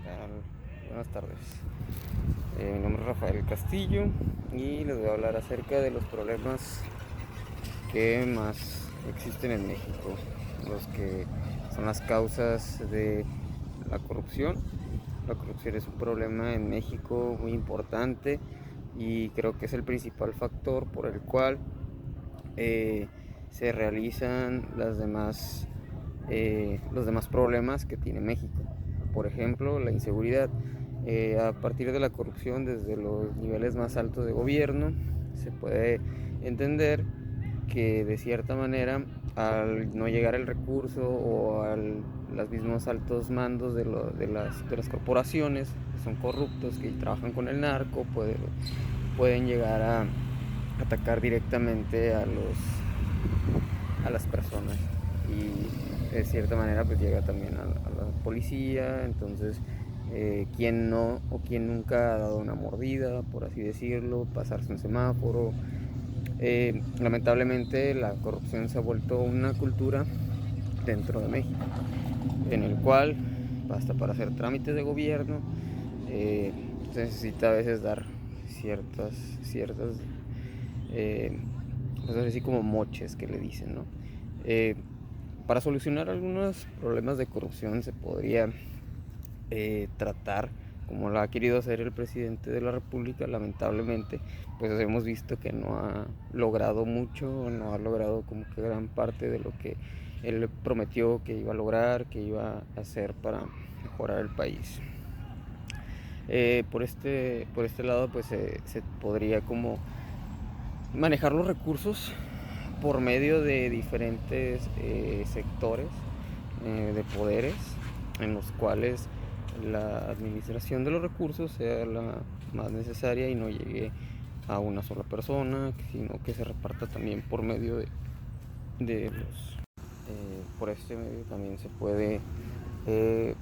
tal? Buenas tardes. Mi nombre es Rafael Castillo y les voy a hablar acerca de los problemas que más existen en México, los que son las causas de la corrupción. La corrupción es un problema en México muy importante y creo que es el principal factor por el cual eh, se realizan los demás problemas que tiene México. Por ejemplo, la inseguridad. A partir de la corrupción desde los niveles más altos de gobierno, se puede entender que de cierta manera, al no llegar el recurso o a los mismos altos mandos de las corporaciones que son corruptos, que trabajan con el narco, pueden llegar a atacar directamente a las personas, y de cierta manera pues llega también a la policía. Entonces quien no o quien nunca ha dado una mordida, por así decirlo, pasarse un semáforo. Lamentablemente la corrupción se ha vuelto una cultura dentro de México, en el cual basta para hacer trámites de gobierno. Se necesita a veces dar ciertas pues así como moches que le dicen, ¿no? Eh, para solucionar algunos problemas de corrupción se podría tratar, como lo ha querido hacer el presidente de la República. Lamentablemente, pues hemos visto que no ha logrado mucho, no ha logrado como que gran parte de lo que él prometió que iba a lograr, que iba a hacer para mejorar el país. Por este lado, pues se podría como manejar los recursos por medio de diferentes sectores de poderes, en los cuales la administración de los recursos sea la más necesaria y no llegue a una sola persona, sino que se reparta también por medio de los... por este medio también se puede,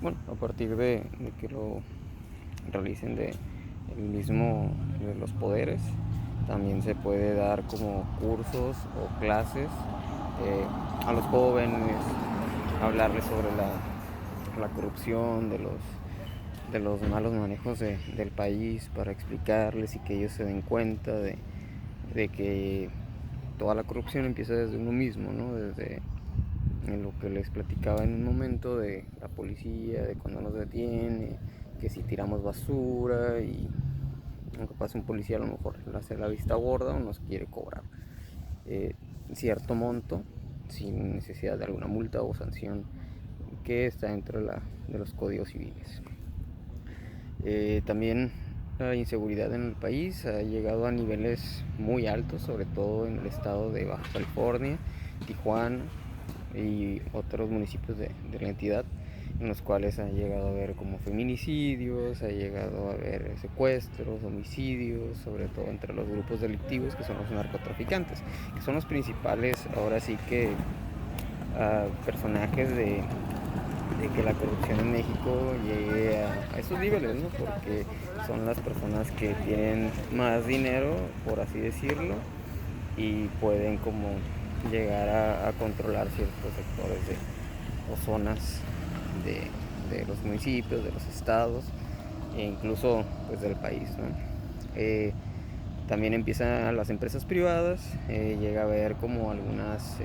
bueno, a partir de que lo realicen de los poderes, también se puede dar como cursos o clases a los jóvenes, hablarles sobre la corrupción, de los malos manejos del país, para explicarles y que ellos se den cuenta de que toda la corrupción empieza desde uno mismo, ¿no? Desde en lo que les platicaba en un momento de la policía, de cuando nos detiene, que si tiramos basura y aunque pase un policía, a lo mejor le hace la vista gorda o nos quiere cobrar eh, cierto monto sin necesidad de alguna multa o sanción que está dentro de los códigos civiles. También la inseguridad en el país ha llegado a niveles muy altos, sobre todo en el estado de Baja California, Tijuana y otros municipios de la entidad, en los cuales ha llegado a haber como feminicidios, ha llegado a haber secuestros, homicidios, sobre todo entre los grupos delictivos, que son los narcotraficantes, que son los principales, ahora sí que personajes de que la corrupción en México llegue a esos niveles, ¿no? Porque son las personas que tienen más dinero, por así decirlo, y pueden como llegar a controlar ciertos sectores o zonas de los municipios, de los estados e incluso pues del país, ¿no? También empiezan las empresas privadas, llega a haber como algunas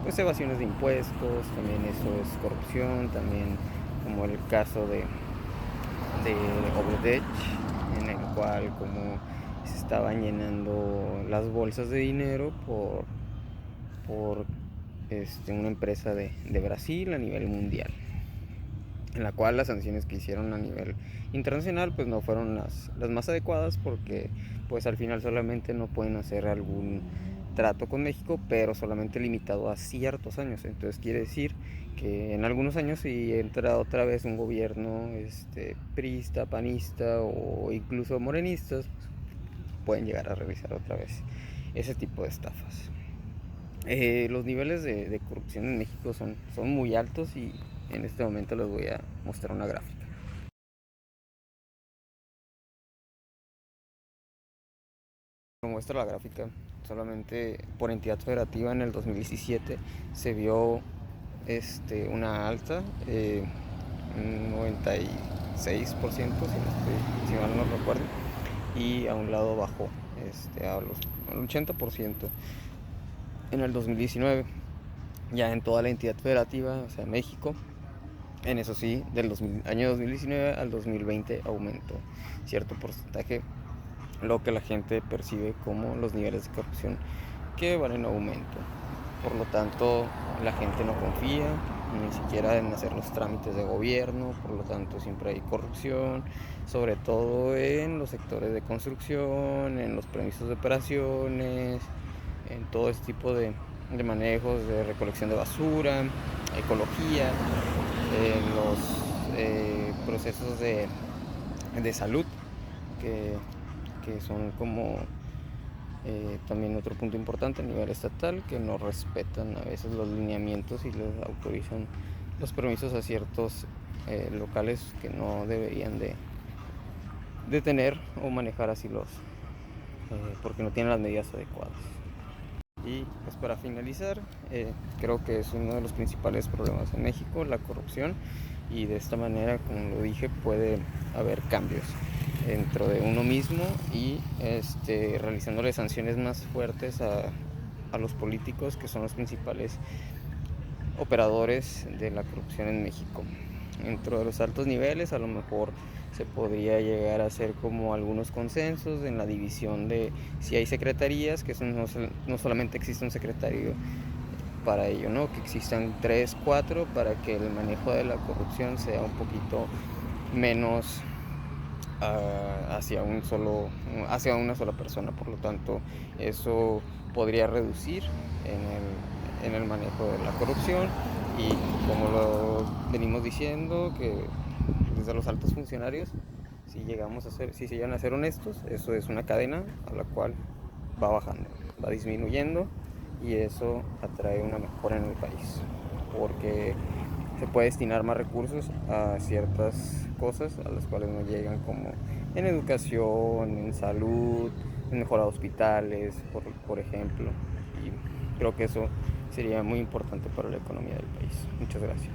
pues evasiones de impuestos, también eso es corrupción, también como el caso de Odebrecht, en el cual como se estaban llenando las bolsas de dinero por una empresa de Brasil a nivel mundial, en la cual las sanciones que hicieron a nivel internacional pues no fueron las más adecuadas, porque pues al final solamente no pueden hacer algún trato con México, pero solamente limitado a ciertos años. Entonces quiere decir que en algunos años, si entra otra vez un gobierno priista, panista o incluso morenistas, pues, pueden llegar a realizar otra vez ese tipo de estafas. Los niveles de corrupción en México son muy altos, y en este momento les voy a mostrar una gráfica. Como muestra la gráfica, solamente por entidad federativa en el 2017 se vio una alta, un 90 6%, si mal no recuerdo, y a un lado bajó al 80% en el 2019. Ya en toda la entidad federativa, o sea, México, en eso sí, año 2019 al 2020 aumentó cierto porcentaje lo que la gente percibe como los niveles de corrupción que van en aumento. Por lo tanto, la gente no confía ni siquiera en hacer los trámites de gobierno, por lo tanto siempre hay corrupción, sobre todo en los sectores de construcción, en los permisos de operaciones, en todo este tipo de manejos de recolección de basura, ecología, en los procesos de salud, que, que son como también otro punto importante a nivel estatal, que no respetan a veces los lineamientos y les autorizan los permisos a ciertos locales que no deberían de tener o manejar así porque no tienen las medidas adecuadas. Y pues para finalizar, creo que es uno de los principales problemas en México, la corrupción, y de esta manera, como lo dije, puede haber cambios dentro de uno mismo y realizándole sanciones más fuertes a los políticos, que son los principales operadores de la corrupción en México. Dentro de los altos niveles a lo mejor se podría llegar a hacer como algunos consensos en la división de si hay secretarías, que no solamente existe un secretario para ello, ¿no? Que existan 3, 4 para que el manejo de la corrupción sea un poquito menos hacia una sola persona. Por lo tanto, eso podría reducir en el manejo de la corrupción, y como lo venimos diciendo, que desde los altos funcionarios, si se llegan a ser honestos, eso es una cadena a la cual va bajando, va disminuyendo, y eso atrae una mejora en el país, porque se puede destinar más recursos a ciertas cosas a las cuales no llegan, como en educación, en salud, en mejorar hospitales, por ejemplo. Y creo que eso sería muy importante para la economía del país. Muchas gracias.